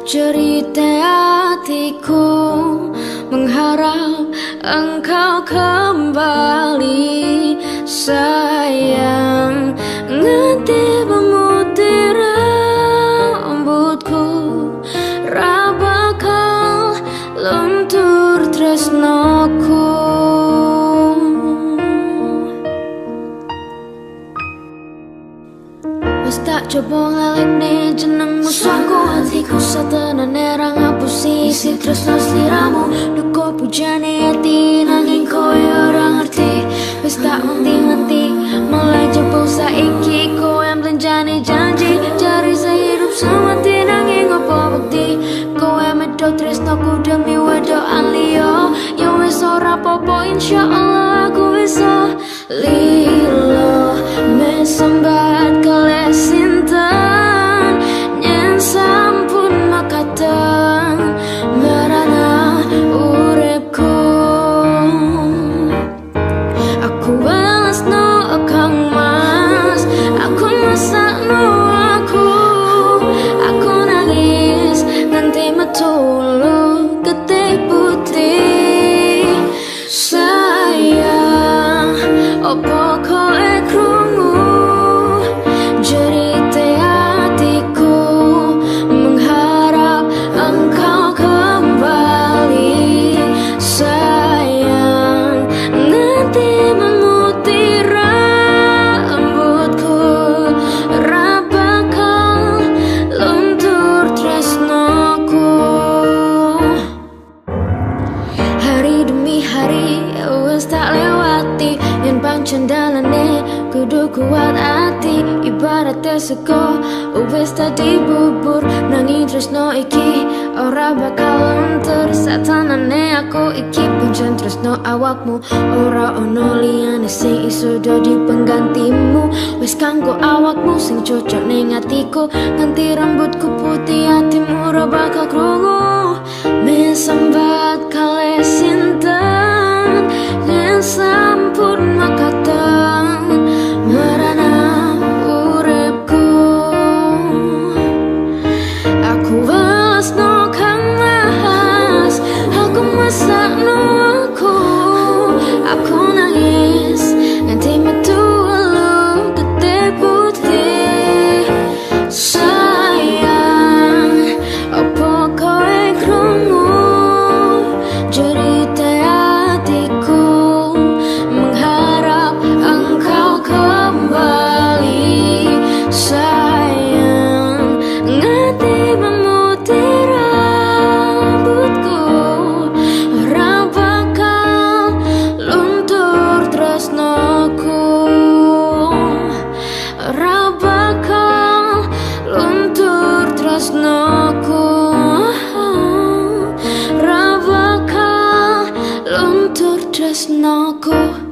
Cerita hatiku mengharap engkau kembali. Sayang, ngerti memutih rambutku, ra bakal luntur tresnoku. Wes tak coba ngalekne jenengmu sangko hatiku, satenane ra ngapusi isi tresno sliramu. Duko pujane ati nanging kowe ora ngerti. Wes tak ngerti-ngerti mulai jebol saiki kowe mlenjane janji. Jari sehidup semati nanging apa bukti kowe medhot tresnoku demi wedokan liya. Ya wes ora apa-apa insyaallah aku iso lilo mesambat kalih sinten yen sampun makaten merana uripku. Aku balasno kang mas, aku masakno aku nangis nganti metu getih putih. Sayang, opo kowe krungu cerita hatiku mengharap engkau kembali. Sayang, ngerti memutih rambutku, ra bakal luntur tresnoku. Hari demi hari wes tak lewati, yen pancen dalane kudu kuat ati. Ibaratnya sego wes tadi bubur, nanging tresno iki ora bakal luntur. Satanane aku iki pancen tresno awakmu, ora ono liyane sing iso dadi penggantimu. Wes kanggo awakmu sing cocok ning atiku, nganti rambutku putih hatimu ora bakal krungu. Mesambat kalih sinten yen sampun makaten merana uripku. Aku balasno kang mas, aku masakno aku nangis nganti metu getih putih. Sayang, opo kowe krungu cerita hatiku mengharap engkau kembali. Sayang, ngerti memutih rambutku, ora bakal luntur tresnoku, ora bakal luntur tresnoku, ora bakal luntur tresnoku.